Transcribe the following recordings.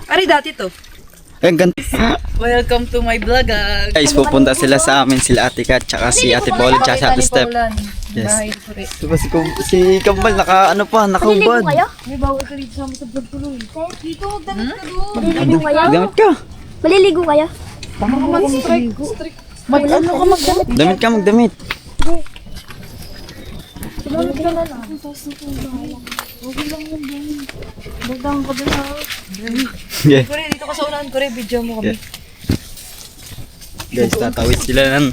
Ari dati to. Ang ganda. Welcome to my vlog. Guys, pupunta sila sa amin, sila Ate Kat, tsaka si Ate Paul, tsaka si Ate Step. Yes. Diba si Kambal, nakaubad. May bawal ka dito sa vlog tuloy. Dito, damit ka doon. Maliligo kayo? Damit ka. Maliligo kayo? Tama ka mag-strike. Mag-ano ka mag-damit. Damit ka, magdamit. Sumunod ka na lang. Okay lang yun din. Magdang ka doon ha. Yeah. Kore, dito ka sa unahan. Kore, video mo kami. Guys, tatawid sila ng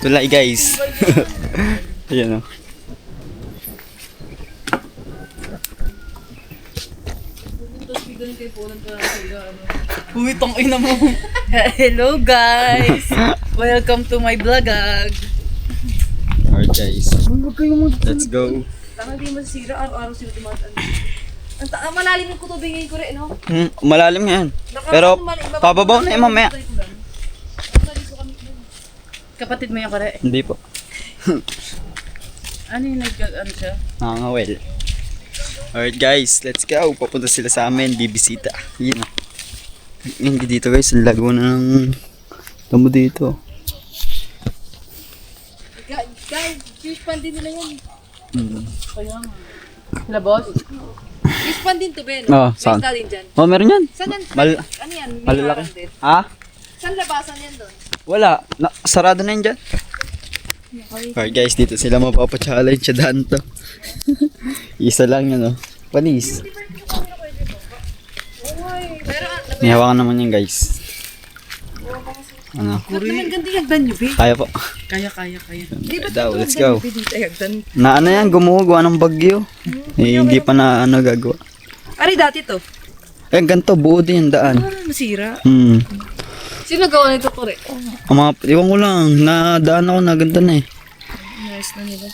tulay, guys. Ayan o. Uy, tong ina mo. Hello guys. Welcome to my vlog. Alright, guys. Let's go. Tama di masisira. Araw-araw sila dumadaan. Ang malalim yung kutubing ngayon, Kore, no? Malalim yan. Pero pababaw na yung mamaya. Kapatid mo yung Kore? Hindi po. Ano yung nag-ano siya? Nangangawel. Alright, guys, let's go. Papunta sila sa amin, bibisita. Yun. Hindi dito, guys. Ang laguna ng damo dito. Guys, fish pan din nila yun. Kaya nga. Sila boss? Fish pan din to, Ben. Oo, saan? May din dyan. Oh, meron yan. Saan yan? Mal- Ano yan? May Malalaki. harang din. Ha? Saan labasan yan doon? Wala. Sarado na yun dyan. Alright, guys, dito sila mapapachallenge sa daan to. Isa lang yan, oh. Panis. Pero, May hawakan naman yan, guys. Ano? ba't naman ganti hagdan nyo, Ben? Kaya po. Kaya. Di ba Daw, let's go. dito ay hagdan? Na ano yan, gumugawa ng bagyo. Eh, hindi pa na ano gagawa. Ari dati to. Eh, ganito, buo din yung daan. Masira. Hmm. Sino gawa nito, Kore? Ang mga, iwan ko lang, nadaan ako na ganda na eh. Nice na nila.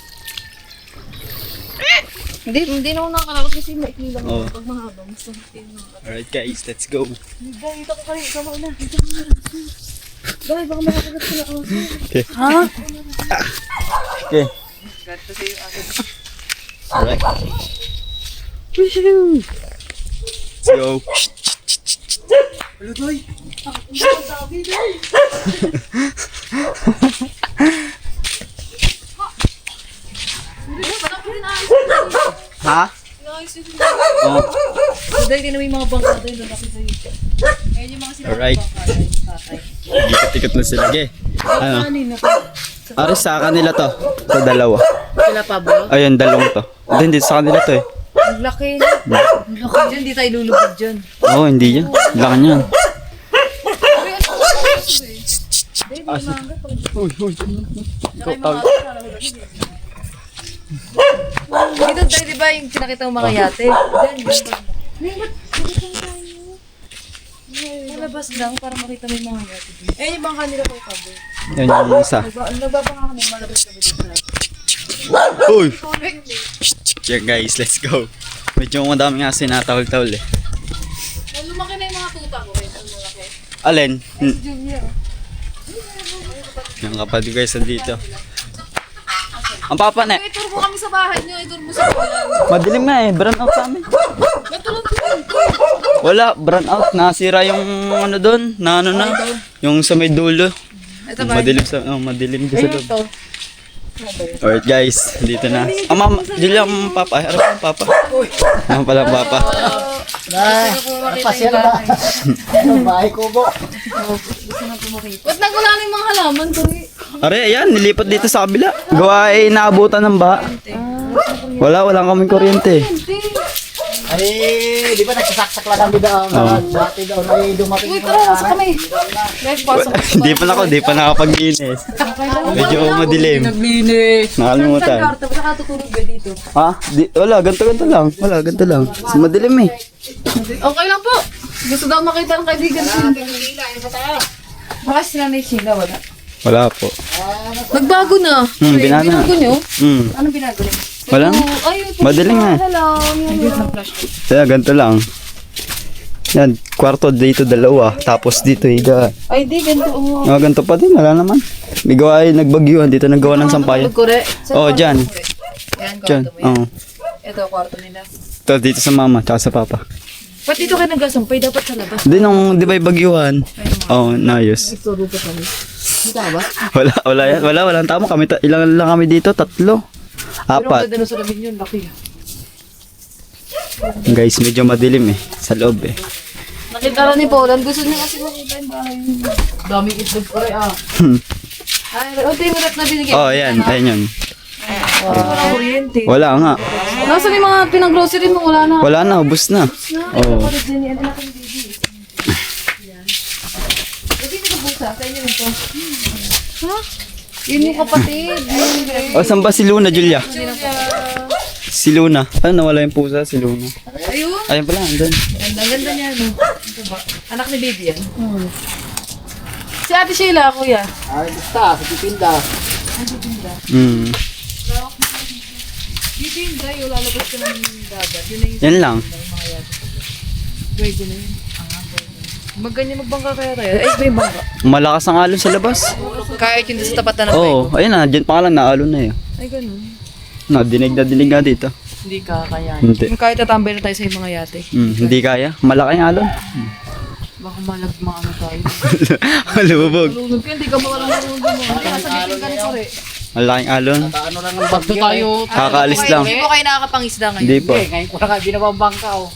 Hindi na ako nakakalakot kasi maikli lang Oo. pag mahaba. Mas nakikita mo. Alright, guys, let's go. Dito ko kari, ikaw mauna. Dahil baka makakagat sila ako. Okay. Ha? Okay. Gato sa iyo agad. Alright. Let's go. Lutoy! Ha? Oh. Dahil din may mga bangka doon doon kasi sa'yo. Ayun yung mga sila Alright. bangka doon, tatay. Ikot-ikot na sila, ge. Ano? Kanina. Aris sa kanila to. Ito dalawa. Sila Pablo. Ayun, dalawang to. Hindi sa kanila to eh. Ang laki na. Ang laki dyan, di tayo lulubog dyan. Oo, hindi yan. Laki niyan. Uy. Tsaka yung mga dito tayo, di ba yung pinakita mo mga yate? Diyan. Malabas lang para makita mo yung mga yate. Eh, yung bangka nila ko Pablo. Yan yung isa. Nagbabangka kami, malabas kami dito. Uy! Yan guys, let's go. Medyo madami nga sinatawal-tawal eh. Lumaki na yung mga tuta ko. Lumaki. Alin? Junior. Yung kapatid guys dito. Ang papa na eh. Itur mo kami sa bahay niyo. Itur mo sa bahay. Madilim nga eh. Brown out sa amin. Ba't lang ito? Wala, brown out. Nasira yung ano doon. Na ano na. Yung sa may dulo. Ito ba? Madilim sa, madilim doon sa Ayun loob. to. Alright guys, dito na. Mama, dili ang papa. Ay, harap ang papa. Ano pala ang papa? Pasyal ba? Bahay ko po. Ba't nagwala na yung mga halaman ko rin? Are, ayan, nilipat dito sa kabila. Gawa ay naabutan ng baha. Wala kaming kuryente. Ay, di ba nagsasaksak lang kami daw. Dati daw ay dumating. Uy, tara, sa kami. Guys, pasok. Di pa nakapag-inis. Medyo madilim. Naglinis. Nakalimutan. Saan ka? Saka tutulog ba dito? Ha? Wala, ganito lang. Wala, ganito lang. Madilim eh. Okay lang po. Gusto daw makita ng kaibigan ko. Baka sila na yung sila, wala. Wala po. Nagbago na. Binago na. Binago nyo? Hmm. Anong binago niyo? Wala. Ay, Madaling nga. Kaya ganito lang. Yan, kwarto dito dalawa. Tapos dito higa. Ay, di, ganito. Ganito pa din, wala naman. May gawa ay nagbagyuhan. Dito naggawa ng sampayan. Oh, dyan. Yan, Dyan. kwarto mo yan. Oo. Ito, kwarto nila. Ito dito sa mama, tsaka sa papa. Ba't dito kayo nagsasampay? Dapat sa labas. Hindi nung, di ba yung bagyuhan? Oo, naayos. Wala yan. Walang tama kami. Ilan lang kami dito? 3. Pero ang 4. ganda ng salamin yun, laki. Guys, medyo madilim eh. Sa loob eh. Nakita rin ni Poland, gusto niya kasi makita yung bahay niya. Daming itlog ko rin Ay, ito yung rep na binigay. Oh, ayan. Ayan yun. Walang kuryente. Wala nga. Nasaan yung mga pinag-grocery mo? Wala na. Wala na, ubos na. Oo. Ha? Yun yung kapatid. O, saan ba si Luna, Julia? Si Luna. Ano, nawala yung pusa? Si Luna. Ayun. Ayan pala, andun. Ang ganda niya, no? Ito ba? Anak ni baby yan. Si Ate Sheila, kuya. Ay, basta, sa titinda. Hmm. Dito yung dry, o lalabas ka ng dagat. Yun na yung Yan lang. pwede na yun. Magganyan magbangka kaya tayo. Ay, ba yung bangka? Malakas ang alon sa labas. Kahit yung sa tapat na Oo, ayun na. Diyan pa nga lang naalon na yun. Ay, ganun. Dinig nga dito. Hindi ka kaya. Hindi. Yung kahit tatambay na tayo sa mga yate. Hindi kaya. Malaki ang alon. Baka malagmang ano tayo. Malubog. Malunod ka, hindi ka mawalang malunod mo. Hindi ka sabihin ka ni Sore. Malaking alon. Ano lang ng Bagto tayo. Kakaalis lang. Hindi po kayo nakakapangisda ngayon. Hindi pa. Ngayon ko na nga binabangka oh.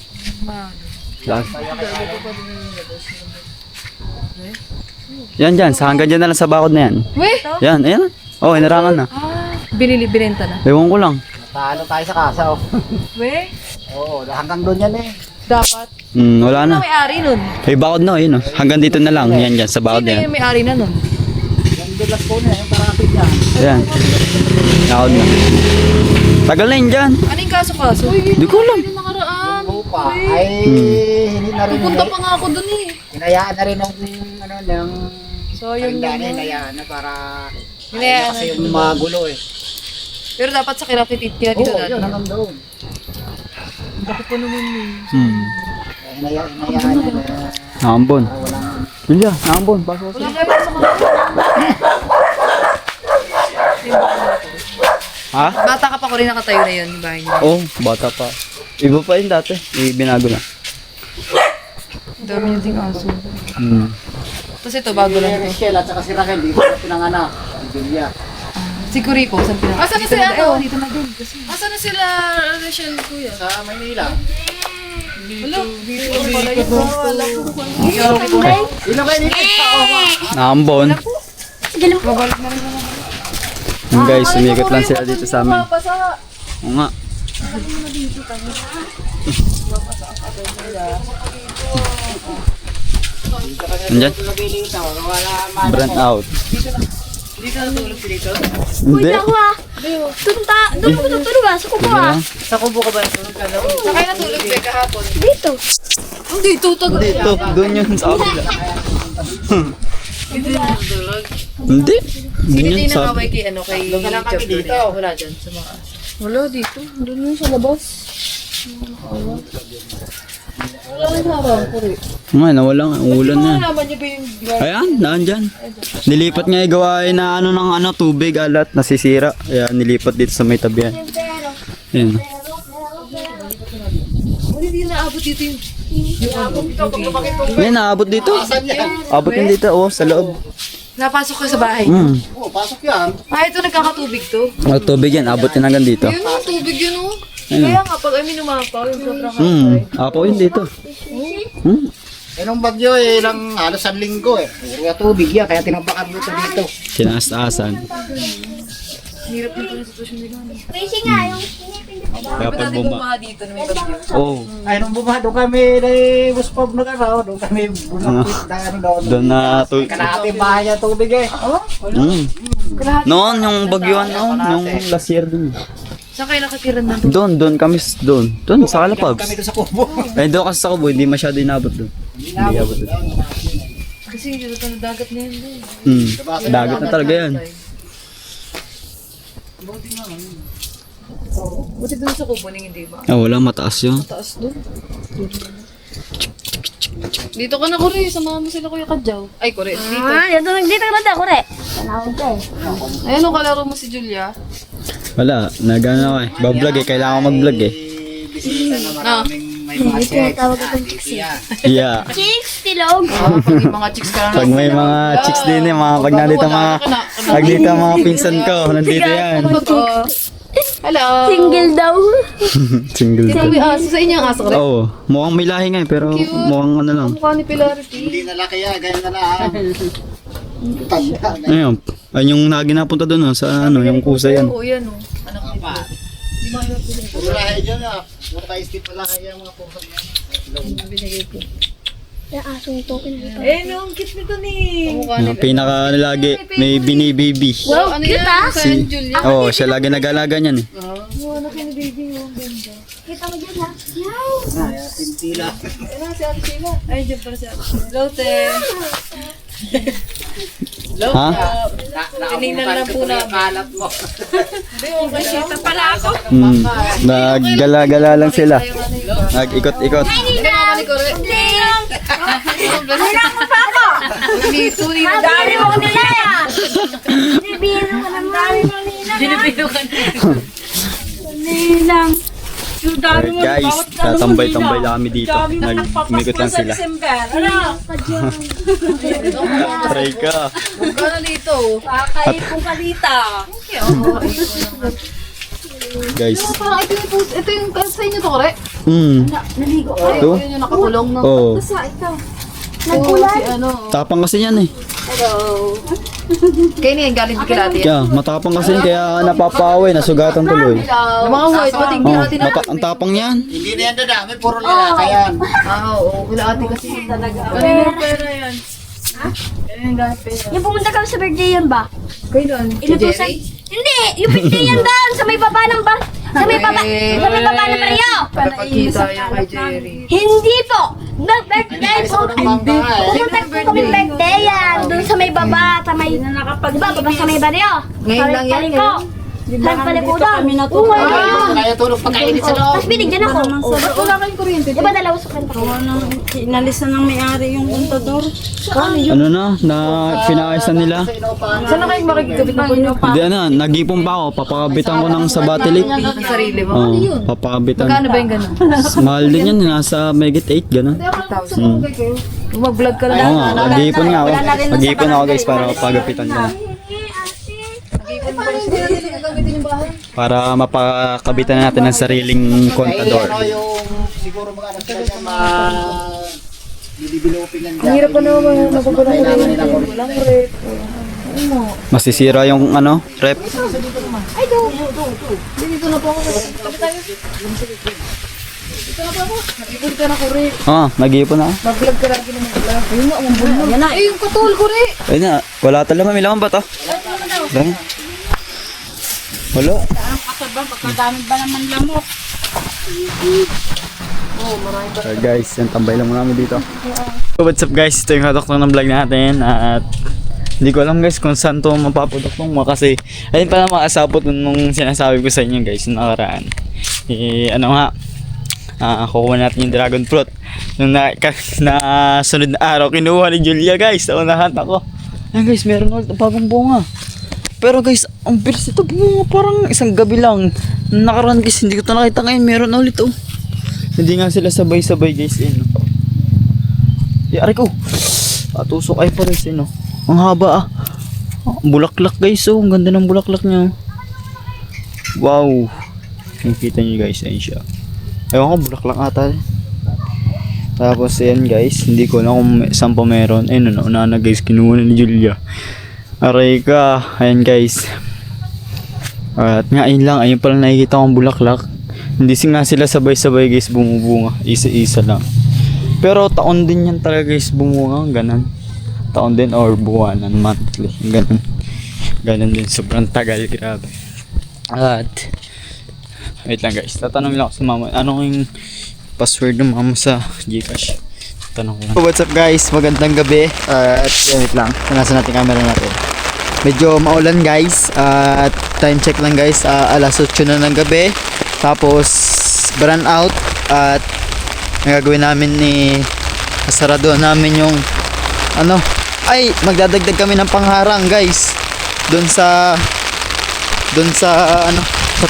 Last. Yan dyan. Sa hanggang dyan na lang sa bakod na yan. Weh! Yan, ayan. Oh, inarangan na. Binenta na. Ewan ko lang. Talo tayo sa kasa oh. Weh! Oo, hanggang doon yan eh. Dapat. Wala na. Sino may-ari nun? May bakod na, yun. Hanggang dito na lang. Yan dyan, sa bakod Sino na yan. yung may-ari na nun? Yung dulas ko na, yung parapit yan. Yan. Bakod na. Tagal na yun dyan. Anong kaso-kaso? Hindi ko alam. Yung nakaraan. Lupa, ay hindi na rin. Pupunta pa nga ako dun eh. Hinayaan na rin ng ano ng Sayang karindahan, naman. hinayaan na para Hinayaan kasi yung magulo eh. Pero dapat sa kinakitit kaya dito Oo, natin. yun hanggang doon. Bakit pa naman eh. Hinayaan na. Nakambon. Walang Julia, nakambon. Pasok Wala kayo sa mga... Ha? Bata ka pa ko rin nakatayo na yun yung bahay niya. Oo, bata pa. Iba pa yun dati. Binago na. Dami niya ding aso. Tapos ito, bago lang ito. Michelle at saka si Raquel, dito na pinanganak. Si Julia. Si Curico, saan pinaka? Asan na sila? Dito na din. Asan na sila, Rachel, kuya? Sa Maynila. Hello? Dito pala yun. Sino kayo nila? Nakambon. Yung guys, sumikot lang sila dito sa amin. Oo nga. Nandyan? Brand out. Dito na tulog si dito? Hindi. Doon ko natulog sa kuko Dito lang. Sa kubo ka ba natulog ka daw? Sa kayo natulog ba kahapon? Dito. Dito, taga. Dito, doon yun sa kabila. Hindi na natulog. Hindi. Doon Hindi yun sa... nakaway kay ano, kay Job dito. Wala dyan sa mga... Wala dito. Doon yun sa labas. Wala rin harang ko rin. Nga, nawala nga. Ulan na. Naman niyo ba yung... Ayan, nandyan. Nilipat nga yung gawain na ano ng ano, tubig, alat, nasisira. Kaya nilipat dito sa may tabihan. Ayan. Hindi naabot dito yung... May naabot dito. Abot yun dito, oh, sa loob. Napasok ka sa bahay. Oo, pasok yan. Ito nagkakatubig to. Oh, tubig yan, abot yun hanggang dito. Yun ang tubig yun oh. Ayun. Kaya nga pag ay minumapaw yung sobrang Apo yun dito. Eh nung bagyo eh, ilang halos 1 linggo eh. Puro tubig yan, kaya tinabakan mo ito dito. Sinaas-taasan. hirap nito yung sitwasyon nila. Kasi nga, yung pinipindot ko. Kaya Ba't pag natin bumaha dito na may bagyo? Oh, Ay nung bumaha doon kami, bus pub na karaw, doon kami bunakit na ano doon. doon na Kalahati bahay niya tubig eh. Noon, yung bagyuan noon, yung last year dun. Saan kayo nakatira na doon? Doon kami, doon, sa Kalapags. Kami doon sa kubo. Eh, doon kasi sa Kubo, hindi masyado inabot doon. Hindi abot doon. Kasi dito na dagat na yun doon. Dagat na talaga yan. Buti doon sa kubuning hindi ba? Ah, wala, mataas yun. Taas doon. Dito ka na Kore, samahan mo sila Kuya Kadjaw. Ay Kore, dito. Dito ka na ako rin. Tanawag ka eh. Ayan o, kalaro mo si Julia. Wala, nagano ako eh. Bablog eh, kailangan ko mag-vlog eh. Bisita na maraming may mga chicks. tinatawag itong chicks Yan. Yeah. Chicks, tilog. Pag yung mga chicks ka lang. Pag may mga chicks din eh, pag nandito mga pinsan ko, nandito yan. Hello. Single daw. Single Sino ka. may aso sa inyo ang aso ko rin? Oo, mukhang may lahi nga eh, pero mukhang ano lang. Mukha ni Pilarity. Hindi na laki yan, ganyan na lang. Tanda na. Ayun, ayun yung lagi napunta doon sa ano, yung kusa yan. Oo, yan o. Anak ni Pa. Puro lahi dyan ah. Puro ka-istip pa lahi yan mga puso yan. Yung asong to. Eh, no, ang cute nito ni. Mukha ni Pinaka ano lagi, may bini-baby. Wow, ano yan? Sa Julia. Oo, siya lagi nag-alaga niyan eh. Wow, anak ni baby. Oh, ganda. Kita mo dyan ha? Wow. Pintila. Ayun na, si Ate Sheila. Ay, dyan pala si Ate Sheila. Hello, te. Hello, Ha? tinignan lang po namin. Kalat mo. Hindi, okay siya. Pala ako. Naggala-gala lang sila. Nag-ikot-ikot. Mali ko rin. Hirap mo pa ako. Dito, dito. Ang dami mo nila ya. Bibiro ka naman. Ang dami mo nila. Binibino ka na. Nilang. Alright guys, tatambay-tambay lang kami dito. Nag-umikot lang sila. Try ka. Gano'n dito. Kakaipong kalita. Guys. Parang ito yung sa inyo to, kore? Naligo. Ito? Yun yung nakakulong na. Oo. Sa ito. Nagkulay? Si ano. Tapang kasi yan eh. Hello. Kayo niyan, galing kay Ate. Kaya, matapang kasi yan, kaya napapaway, nasugatan tuloy. Yung mga white, pati hindi Oh, ate na. ang tapang yan. Hindi na yan dadami, puro lalaki yan. Oo, kila ate kasi talaga. Kanina yung pera yan. Kanina yung galing pera. Yung pumunta kami sa birthday yan ba? Kayo doon? Inutusan? Hindi! Yung birthday yan doon! Sa may baba ng bar... Sa may baba ng baryo! Napagkita yung kay Jerry. Hindi po! Nag-birthday po! Mangga eh. Pumunta po kami birthday yan! Doon sa may baba, sa may... Diba, baba sa may baryo? Ngayon lang yan, Paliko! Paliko kami na Ah, kaya tulog pagkainit sa loob. Tapos binigyan ako. Ba't wala kayong kuryente? Diba dalawa sa kanta ko? Inalis na ng may-ari yung kontador. Ano na pinaayos na nila. Saan na kayong makikabit ng kunyong Hindi ano, nag-ipon pa ako, papakabitan ko ng sa batilik. sa sarili mo? Oo, papakabitan. Magkano ba yung gano'n? Mahal din yan, nasa megit 8, gano'n. Mag-vlog ka lang. Oo nga, nag-iipon nga ako. Nag-iipon ako guys para pagapitan ko na. Para mapakabitan natin ng sariling kontador. Ano yung siguro mga anak sila niya bibilupin yan dyan. Hirap pa naman magugulang ko Kailangan nila ko. Walang rep. Masisira yung ano, rep. Dito na po ako. Nag-ipon ka na ko rin. Nag-iipon ako. Mag-vlog ka lagi ng mag-vlog. Ayun na, ang bulno. Yan na. Eh, yung katul ko rin. Ayun na, wala talaga. May laman ba to? Dami. Wala. Pagkadami ba naman lamok? So guys, yung tambay lang muna kami dito. So what's up guys, ito yung kadoktong ng vlog natin. At hindi ko alam guys kung saan to mapapudoktong mo. Kasi ayun pala makasapot nung sinasabi ko sa inyo guys, yung nakaraan. Ano nga, kukuha natin yung dragon fruit. Nung sunod na araw, kinuha ni Julia guys. Naunahan ako. Ayun guys, meron ulit bagong bunga. Pero guys, ang bilis ito bunga. Parang isang gabi lang. Nakaraan guys, hindi ko ito nakita ngayon. Meron na ulit oh. Hindi nga sila sabay-sabay guys. Eh, no? Yari ko. Tusok ay pares eh, no? Ang haba Ang bulaklak guys oh. Ang ganda ng bulaklak niya. Wow. Nakikita niyo guys. Ayun siya. Ewan ko, bulaklak ata. Tapos ayan guys. Hindi ko na kung saan pa meron. Ayun no, na guys. Kinuha na ni Julia. Aray ka. Ayan guys. At ngayon lang. Ayun pala nakikita kong bulaklak. Hindi nga sila sabay-sabay guys bumubunga. Isa-isa lang. Pero taon din yan talaga guys bumunga. Ganun. Taon din or buwanan. Monthly. Ganun. Ganun din. Sobrang tagal. Grabe. At wait lang guys. Tatanungin lang ako sa mama. Ano yung password ng mama sa Gcash? Tanong ko lang. What's up guys? Magandang gabi. At wait lang. Nasa natin camera natin. Medyo maulan guys. At time check lang guys. Alas 8 na ng gabi. Tapos brand out at gagawin namin kasaraduhan namin yung magdadagdag kami ng pangharang guys doon sa sa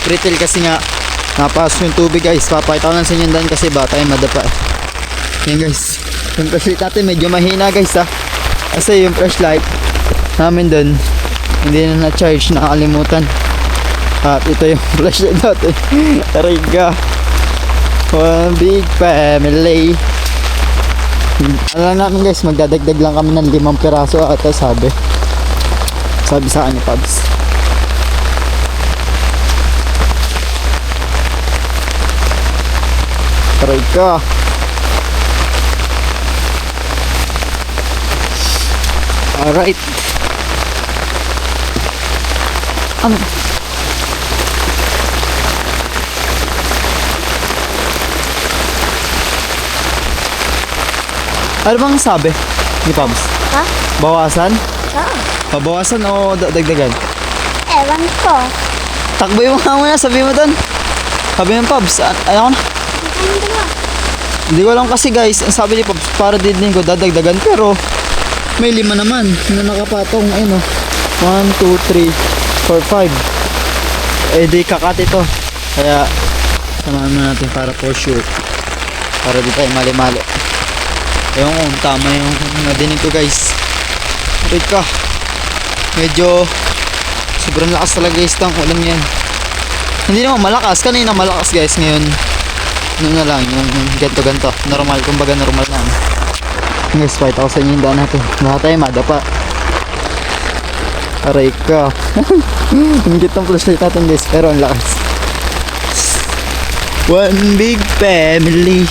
pretil kasi nga napasok yung tubig guys. Papakita ko lang sa inyo daan kasi baka tayo madapa. Yan guys, yung flashlight natin medyo mahina guys ha. Kasi yung flashlight namin dun hindi na na-charge, nakakalimutan. At ito yung flashlight natin. Tariga. One big family. Alam namin guys, magdadagdag lang kami ng 5 piraso ata sabi sa akin ni Pabs. Try ka. Alright. Ano? Ano bang sabi ni Pabs? Ha? Bawasan? Oo. Pabawasan o dagdagan? Ewan ko. Takbo yung mga muna, sabi mo doon. Sabi ng Pabs, ayaw ko na. Hindi ko alam kasi guys, ang sabi ni Pabs, para din ko dadagdagan. Pero, may 5 naman na nakapatong. Ayun o. 1, 2, 3, 4, 5. Eh di kakat ito. Kaya, samahan mo natin para for sure. Para di tayo mali-mali. Ayun ko, tama yung nadinig ko guys. Rika. Medyo sobrang lakas talaga guys ng ulam yan. Hindi naman malakas, kanina malakas guys. Ngayon ano na lang, yung ganto-ganto normal, kumbaga normal lang guys. Pakita ko sa inyo yung daan natin, baka tayo madapa. Aray ka. Ang cute ng flashlight natin guys, pero ang lakas. One big family.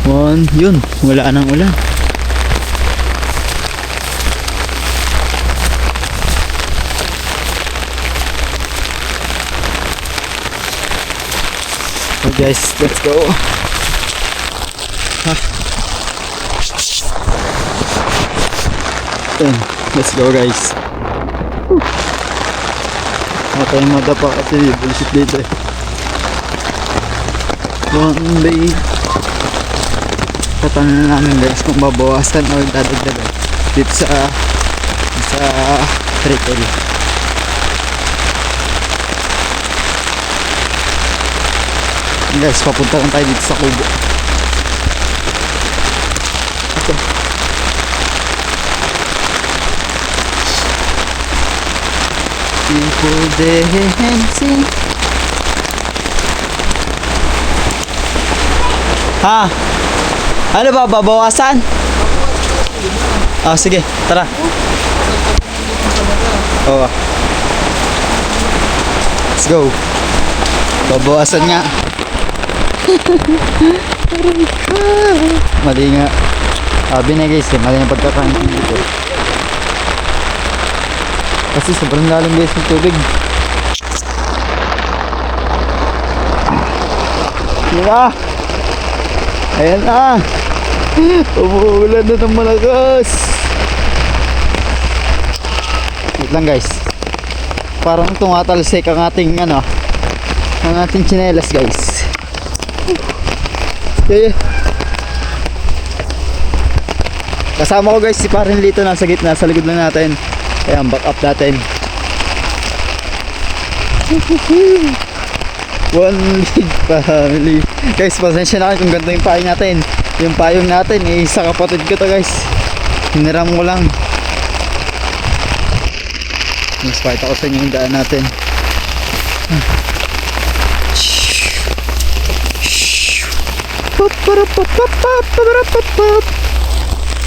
One, yun, wala nang ulan. So guys, let's go. Let's go guys. Matay mo pa kasi bullshit dito eh. One day. Tatanong na namin guys kung babawasan o dadagdagan dito sa trickle. Guys, papunta lang tayo dito sa kubo. Okay. People dancing. Ha? Ano ba, babawasan? Sige, tara. Oo. Let's go. Babawasan nga. Mali nga. Sabi na guys, mali na pagkakain dito. Kasi sobrang lalim guys ng tubig. Diba? Ayan na. Umuulan na ng malakas. Wait lang guys. Parang tumatalsik ang ating ang ating tsinelas guys. Okay. Kasama ko guys si Parin Lito, nasa gitna, sa likod lang natin. Ayan, back up natin. One big family. Guys, pasensya na kayo kung ganito yung payong natin. Yung payong natin, isa kapatid ko to guys. Hiniram ko lang. Mas pakita ko sa inyo yung daan natin.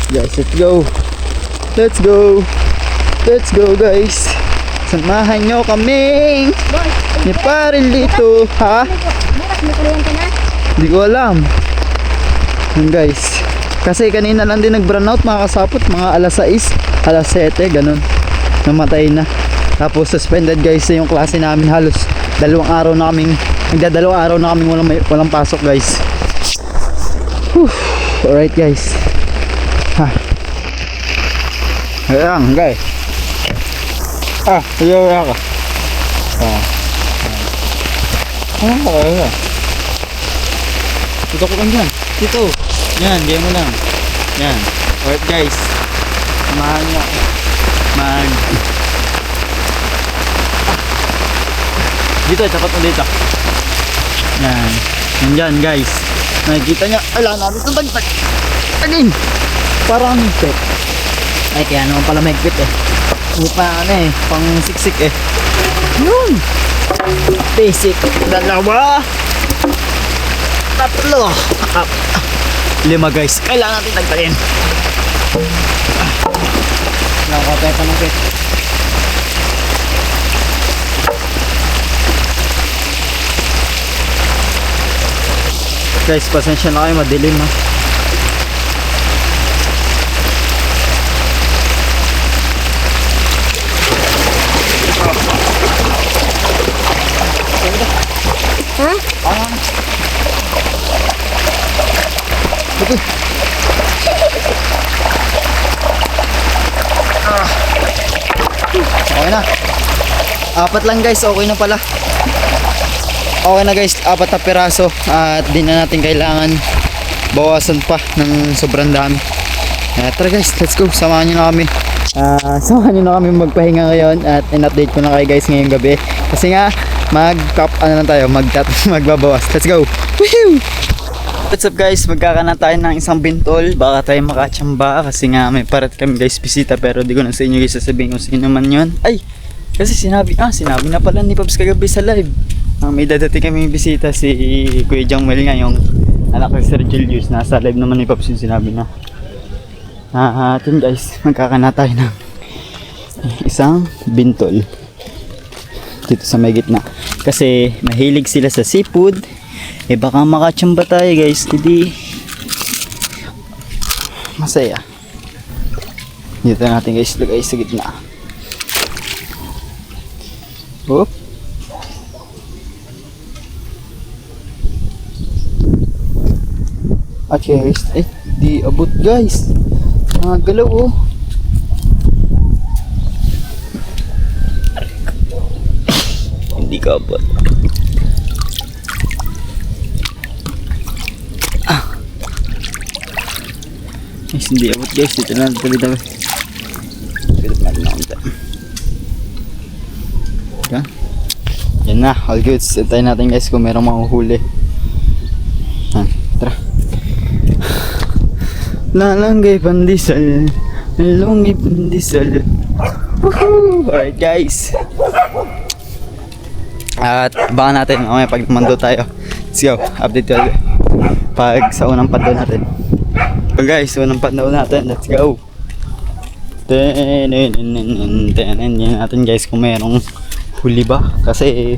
Guys, let's go. Let's go. Let's go guys. Samahan nyo kami ni Parin Lito. Ha? Bukas may kulungan ka na? Hindi ko alam. Yun guys. Kasi kanina lang din nag-brownout mga kasapot. Mga alas 6, alas 7, ganun. Namatay na. Tapos suspended guys yung klase namin. Halos dalawang araw na kaming walang pasok guys. Alright guys. Ayan guys. Ayaw ka. Dito ko lang dyan. Dito. Yan, diyan mo lang. Yan. Alright guys. Samahan nyo. Dito, tapat mo dito. Yan. Yan dyan, guys. Nakikita niya. Ala, namin ito tagtag. Tagin. Parang higpit. Ay, kaya naman pala mahigpit eh. Hindi pa ano eh, pang siksik eh. Yun. Basic. Dalawa. Tatlo. Lima guys. Kailangan natin tagtagin. Nakakapay pa ng pit. Guys, pasensya na kayo, madilim ha. Okay na. Apat lang guys, okay na pala. Okay na guys, 4 na piraso at di na natin kailangan bawasan pa ng sobrang dami. Tara guys, let's go. Samahan nyo na kami. Samahan nyo na kami magpahinga ngayon at in-update ko na kayo guys ngayong gabi. Kasi nga, magbabawas. Let's go. Woohoo! What's up guys, magkakana tayo ng isang bintol. Baka tayo makachamba kasi nga may parat kami guys bisita, pero di ko na sa inyo guys sasabihin kung sino man yun. Ay, kasi sinabi na pala ni Pops kagabi sa live. May dadating kami bisita, si Kuya Jangmel nga, yung anak ni Sir Julius. Nasa live naman ni Pops yung sinabi na. Yun guys, magkakana tayo ng isang bintol dito sa may gitna. Kasi mahilig sila sa seafood. Baka makachamba tayo guys, hindi masaya. Dito natin guys, lagay sa gitna. Oop. At guys, di abot guys. Galaw oh. Hindi ka abot. Guys, hindi abot guys. Dito na tabi-tabi. Pilip natin na konti. Yan na, all good. Antayin natin guys kung merong mahuhuli. Tara. Lalanggay pandesal. Lalunggay pandesal. Woohoo! Alright guys. At baka natin mamaya pag namando tayo. Let's go. Update tayo pag sa unang pandaw natin. So guys, unang pandaw natin. Let's go. Yan natin guys kung merong huli ba. Kasi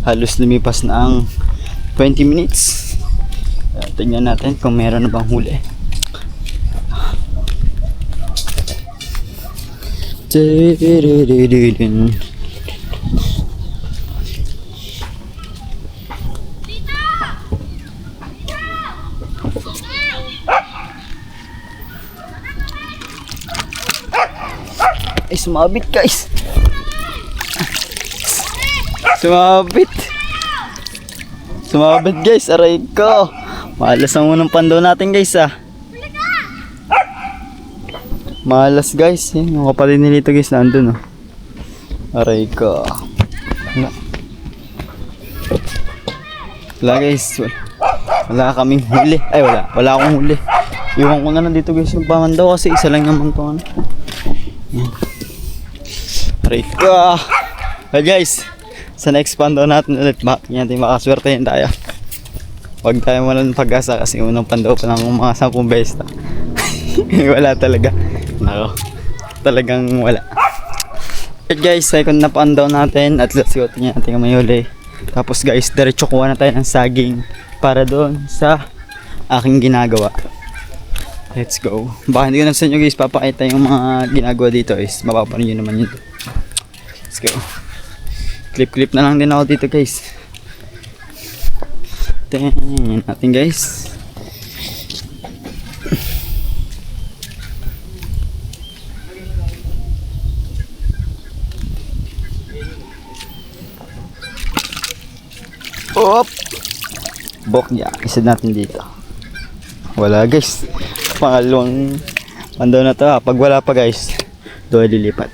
halos lumipas na ang 20 minutes. Tingnan natin kung meron na bang huli. Ay, sumabit guys. Sumabit guys, aray ko. Malas ang unang pandaw natin guys ah. Malas guys, yung kapatid nilito guys nandun oh. Aray ko. Wala guys, wala kaming huli. Ay wala akong huli. Iwan ko na lang dito guys yung pamandaw kasi isa lang naman to ano. Yan. Aray ko. Hey guys, sa next pandaw natin ulit, natin makaswertehin tayo. Huwag tayo walang pag-asa kasi unang pandaw pa lang mga 10 beses. Wala talaga. Nako, talagang wala. Alright guys, second na pandaw natin at let's go, tingnan natin kung may huli. Tapos guys, diretso kuha na tayo ng saging para doon sa aking ginagawa. Let's go. Baka hindi ko na sa inyo guys papakita yung mga ginagawa dito guys. Mapapanood nyo naman yun. Let's go. Clip na lang din ako dito guys. Tingnan natin guys. Op! Bok niya. Isa natin dito. Wala guys. Pangalawang pandaw na to ha. Pag wala pa guys, doon lilipat.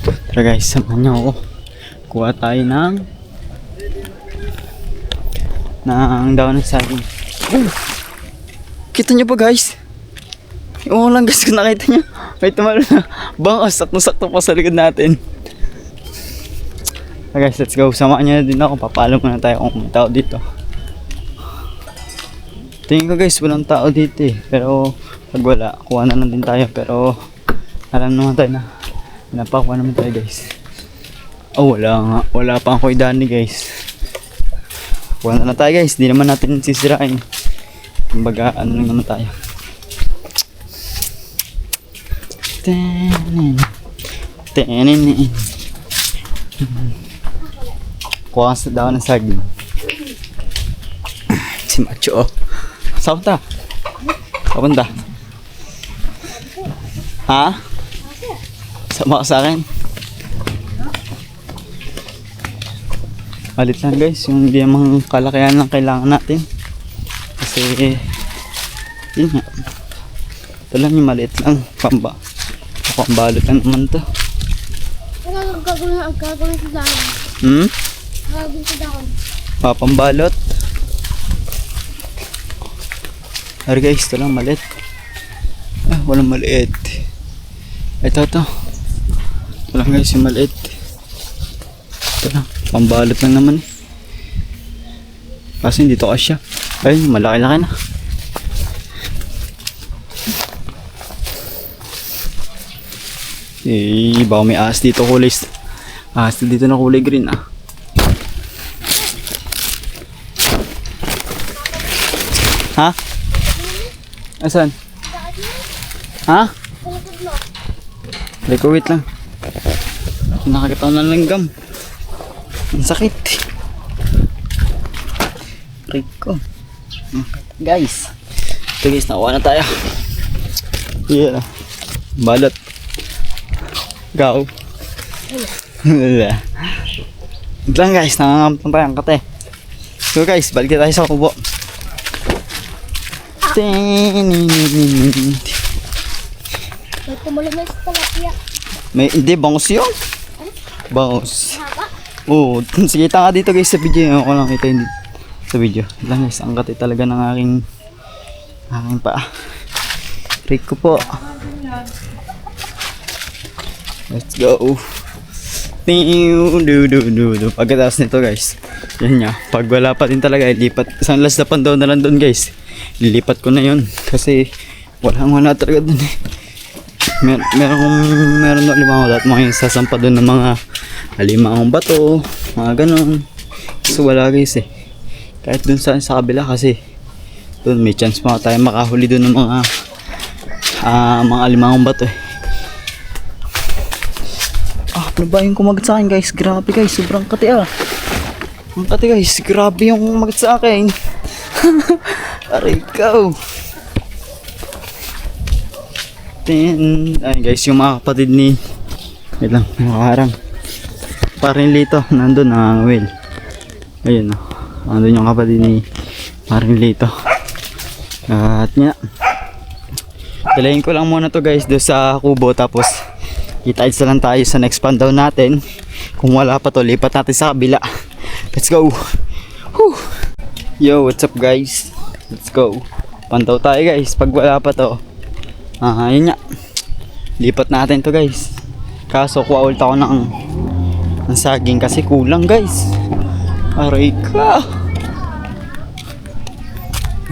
Tara guys, samahan niyo ako. Kuha tayo ng ng daon ng saging. Kita nyo ba guys? Yung lang guys kung nakita nyo. May tumalo na bangos. Sakto-sakto pa sa likod natin. So guys, let's go. Samahan nyo na din ako. Papalo muna tayo kung may tao dito. Tingin ko guys, walang tao dito eh. Pero pag wala, kuha na lang din tayo. Pero alam naman tayo na napakuha naman tayo guys. Oh, wala nga. Wala pa ako idani guys. Kuha na lang tayo guys. Di naman natin sisirain. Kumbaga, ano lang naman tayo. Tenin. Kuha sa daon ng saging. Si Macho oh. Saan ta? Saan ta? Ha? Sama ka sa akin? Malit lang guys, yung hindi namang kalakayan lang kailangan natin. Kasi yun nga. Ito lang yung maliit lang. Pambalot lang naman to. Gagawin sa dahon. Gagawin sa dahon. Papambalot. Pero guys, ito lang maliit. Ah, walang maliit. Ito. Ito lang guys, yung maliit. Ito lang. Pambalot lang naman eh. Kasi hindi to kasya. Ayun, malaki-laki na. Eh, baka may ahas dito kulay. Ahas dito na kulay green ah. Ha? Asan? Ha? Like, wait lang. Nakakita ko ng langgam. Ang sakit. Rico. Guys. Ito guys, nakuha na tayo. Yeah. Balot. Gaw. Wala. Ito lang guys, nangangampan tayo ang kate. So guys, balik tayo sa kubo. May tumulong na sa talapia. Hindi, bangus yun. Bangus. Oo, sige tanga dito guys sa video. Ako lang kita hindi sa video. Lang guys, ang kati talaga ng aking paa. Rico po. Let's go. Pagkatapos nito guys, yan nga, pag wala pa din talaga, ilipat. Isang last na pandaw na lang doon guys. Lilipat ko na yun kasi wala talaga doon eh. Meron na limang lahat mga yung sasampa doon ng mga halimang bato, mga ganon. So wala guys eh. Kahit doon sa kabila kasi doon may chance pa tayo makahuli doon ng mga alimang bato eh. Ano ba yung kumagat sa akin guys? Grabe guys, sobrang kati ah. Ang kati guys, grabe yung kumagat sa akin. Aray ko. Ayun guys, yung mga kapatid ni wait lang, makaharang Parinlito, nandun ang Will. Ayun o, nandun yung kapatid ni Parinlito. At nga, dalayin ko lang muna to guys doon sa kubo, tapos kita-its na lang tayo sa next pandaw natin. Kung wala pa to, lipat natin sa kabila. Let's go. Whew. Yo, what's up guys? Let's go. Pandaw tayo guys, pag wala pa to. Yun nga, lipat natin to guys. Kaso kuha ulit ako ng saging kasi kulang guys. Aray ka.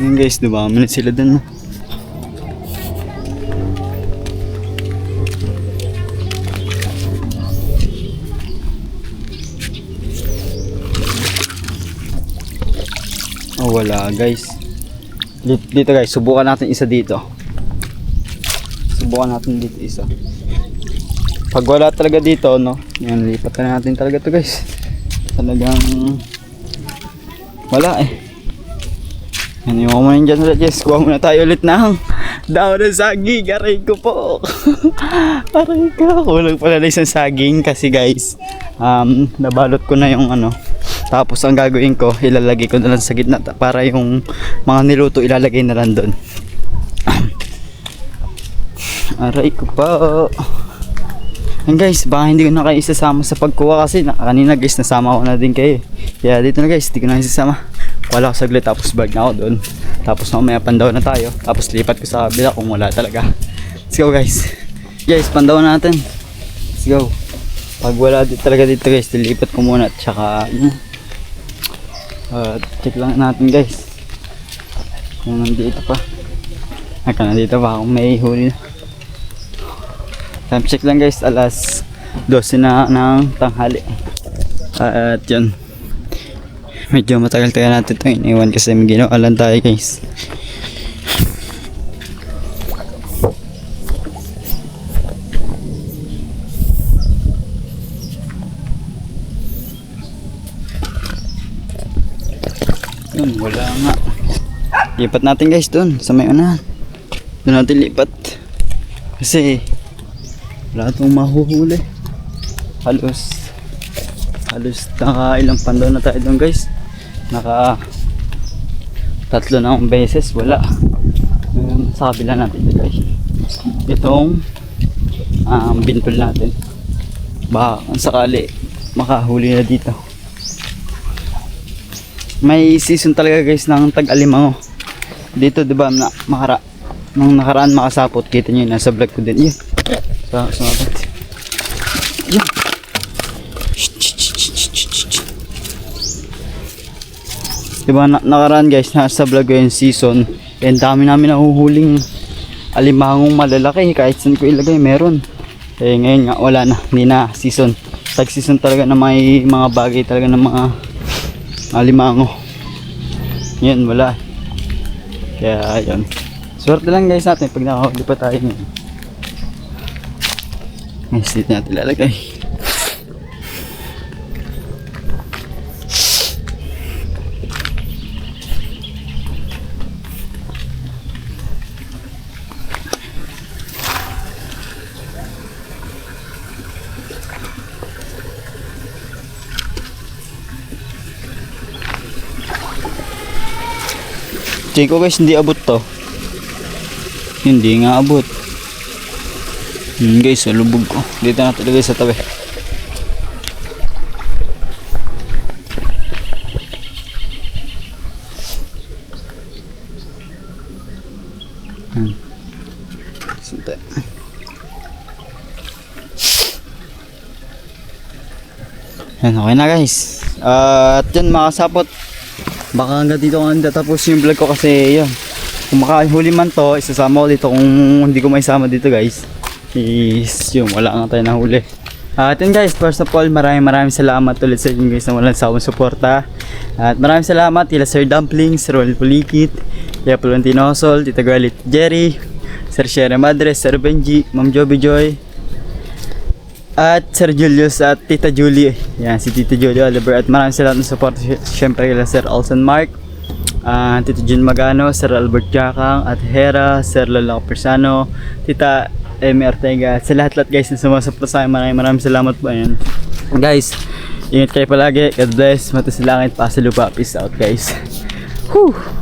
Yun guys, dumami na sila dun. Oh, wala guys. Dito guys, subukan natin isa dito. Subukan natin dito isa. Pag wala talaga dito, no, yan, lipat na natin talaga to guys. Talagang wala eh. Yan, yung muna dyan ulit guys. Kuha muna tayo ulit ng daon ng saging. Aray ko po. Aray ko. Kulang pala na isang saging kasi guys, nabalot ko na yung ano. Tapos ang gagawin ko, ilalagay ko na lang sa gitna para yung mga niluto ilalagay na lang doon. Aray ko pa. And guys, baka hindi ko na kayo isasama sa pagkuha kasi kanina guys nasama ko na din kayo. Kaya dito na guys, hindi ko na isasama. wala ako saglit, tapos balik na ako doon. Tapos mamaya pandaw na tayo, tapos lipat ko sa kabila kung wala talaga. Let's go guys. Guys, pandaw natin. Let's go. Pag wala talaga dito guys, dilipat ko muna at saka check lang natin guys kung nandito pa. Nandito pa kung may huli na. Time check lang guys, alas 12 na ng tanghali. At yun, medyo matagal-tagal natin ito iniwan kasi may ginawa lang tayo guys. Yun, wala nga. Lipat natin guys doon sa may unahan. Doon natin lipat kasi wala itong mahuhuli. Halos naka ilang pandaw na tayo doon guys. Naka 3 na akong beses wala. Sa kabila natin ito guys, itong bintol natin, baka kung sakali makahuli na dito. May season talaga guys ng tag-alimango dito, diba? Nung nakaraan makasapot, kita nyo yun, nasa vlog ko din. Yan, sumapot. Yan. Diba nakaraan guys, nasa vlog ko yung season, and dami namin nahuhuling alimangong malalaki, kahit saan ko ilagay meron. Eh ngayon nga wala na, hindi na season. Tag season talaga na may mga bagay talaga ng mga alimango. Yan, wala. Kaya yun, swerte lang guys natin pag nakahuli pa tayo ngayon. Guys, dito natin lalagay. Check ko guys, hindi abot to. Hindi nga abot. Guys, lubog ko. Dito natin ilagay sa tabi. Sinte. Yan, okay na guys. At yun, makasapot. Baka hanggang dito ko tapos yung vlog ko kasi yun, kung makahuli man to, isasama ko dito. Kung hindi ko maisama dito guys, is yun, wala nga tayo nahuli. At yun guys, first of all, maraming salamat ulit sa inyo guys na walang sawang suporta. At maraming salamat kila Sir Dumpling, Sir Roel Pulikit, kaya Valentino Sol, Tita Galit Jerry, Sir Sierra Madre, Sir Benji, Ma'am Joby Joy, at Sir Julius at Tita Julie. Yan, si Tita Julie Oliver. At maraming salamat ng support syempre kila Sir Olson Mark, Tito Jun Magano, Sir Albert Jakang, at Hera, Sir Lolo Persano, Tita Emi Ortega, at sa lahat-lahat guys na sumasuport sa akin, maraming salamat po. Ayan guys, ingat kayo palagi, God bless, mata sa langit, pa sa lupa, peace out guys. Whew.